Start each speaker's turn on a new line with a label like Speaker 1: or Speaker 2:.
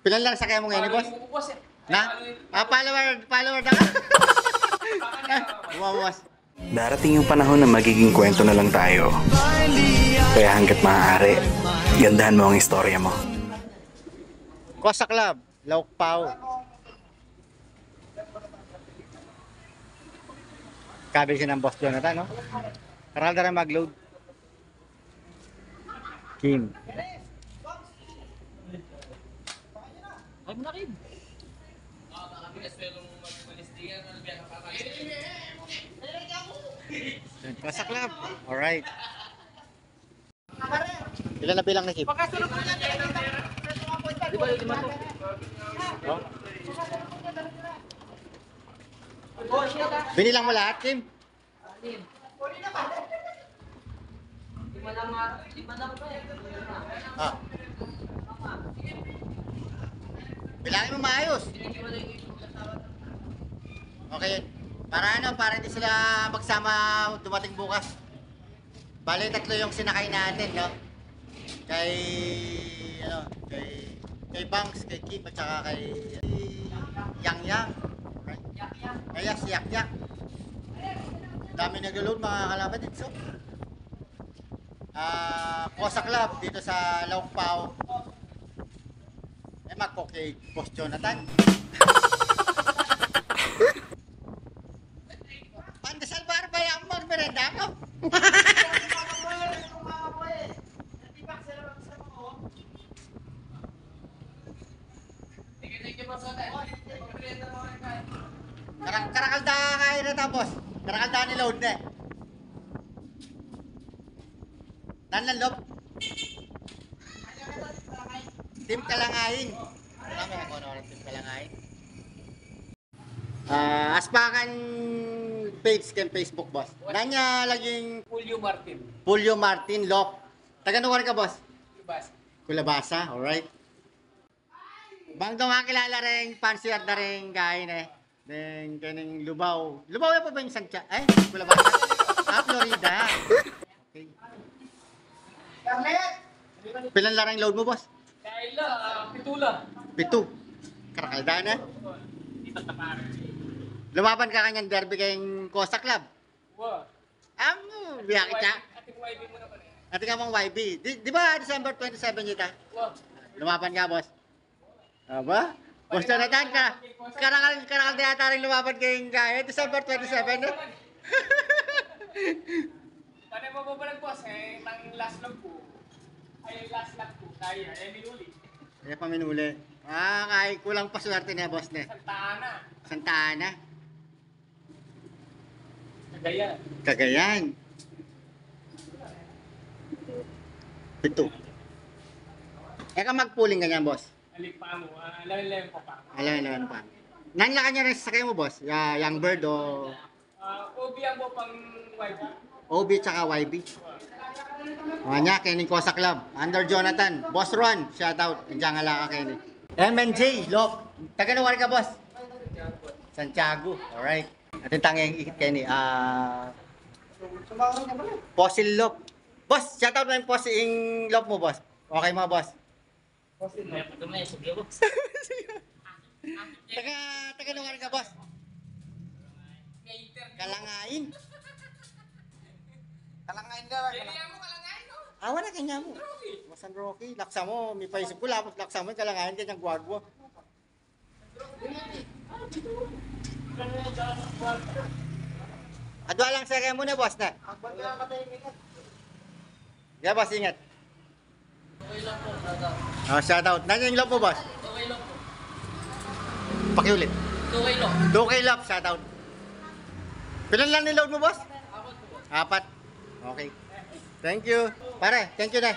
Speaker 1: Pilan lang sakay mo ngayon, boss?
Speaker 2: Boss eh.
Speaker 1: Na? Follower na ka? Bumawas.
Speaker 3: Darating yung panahon na magiging kwento na lang tayo. Kaya hanggat maaari, gandahan mo ang istorya mo.
Speaker 1: Kosa Club, Lauk Pao. Kabil siya ng Boss Jonathan, no? Karal na rin mag-load. Kim.
Speaker 2: Ay mo na Kim.
Speaker 1: Kosa Club. Alright. Ilan na bilang na Kim?
Speaker 2: Di ba yung 5 to?
Speaker 1: Oh? Binilang mo lahat, Kim?
Speaker 2: Lima lang pa eh.
Speaker 1: Ah. Bilangin mo maayos. Okay. Para hindi sila magsama dumating bukas. Bale, 3 yung sinakay natin, no? Kay Banks, kay Kim, at saka kay Yang Yang. Kaya si Yak Yak. Dami nag-load mga kalaban dito. Kosa Club dito sa Lauk Pao. Magko kay Boss Jonathan. Pandesal bar ba yung magmerenda ko? Karakalda kayo na tapos. Karakalda ni load na eh. Nanlalop. Team Kalangain. Marami ako na Team Kalangain. Aspakan page kay Facebook, boss. Nanya laging Julio Martin Lop. Taga nuwar ka, boss? Kulabasa, alright. Bang daw makilala rin, fancy art na rin kain eh. Then, kaning Lubaw. Lubaw yan pa ba yung Sancha? Ay, Kulabasa. Florida. Okay. Pilan larang load mo, boss?
Speaker 2: Kaila, pitula.
Speaker 1: 7. Karakalda na. Lumaban ka kanyang derby kayong Kosa Club.
Speaker 2: Wow.
Speaker 1: Biyakit siya.
Speaker 2: Ating YB mo naman eh.
Speaker 1: Ating amang YB. Di ba December 27 yun ta?
Speaker 2: Wow.
Speaker 1: Lumaban ka, boss. Aba? Boss Jonathan ka. Karakalda yata rin lumaban kayong kaya. December 27 eh.
Speaker 2: Panay mo ba ng boss eh, pang last lap ko. Ay, last lap ko. Kaya, minuli.
Speaker 1: Kaya pa minuli. Kahit kulang pa swerte niya, boss na. Santa Ana.
Speaker 2: Kagaya.
Speaker 1: Cagayan. 7. Ka magpuling ganyan, boss.
Speaker 2: Alik pa mo, alam pa pa.
Speaker 1: Alam pa. Nanla kanya rin sa kayo mo, boss? Young Bird o
Speaker 2: Obi ang mo pang YB.
Speaker 1: OB tsaka YB? Kanya, Kenny Kosa Club. Under Jonathan. Boss Ron, shoutout. Andiyan nga lang ka, Kenny. MNJ, Lop. Taga nuwar ka, boss? Santiago. Alright. Atin tangyang ikit, Kenny. Fossil Lop. Boss, shoutout mo yung Fossil Lop mo, boss. Okay mga boss. Taga nuwar ka, boss? Kalangain. Kalangain ka. Awa na kanya mo. Masan Rocky. Laksa mo. May paisip ko. Lapos laksa mo. Kalangain ka niyang guwagwa. Adwa lang sa kaya muna, boss na. Yeah, boss. Ingat.
Speaker 2: Okay lang po, shoutout.
Speaker 1: Shoutout. Nandiyan yung love mo, boss?
Speaker 2: Okay lang po.
Speaker 1: Pakiulit.
Speaker 2: Okay lang.
Speaker 1: 2K love. Shoutout. Pilan lang niload mo, boss?
Speaker 2: 4 po.
Speaker 1: 4. Okay. Thank you. Pare, thank you na.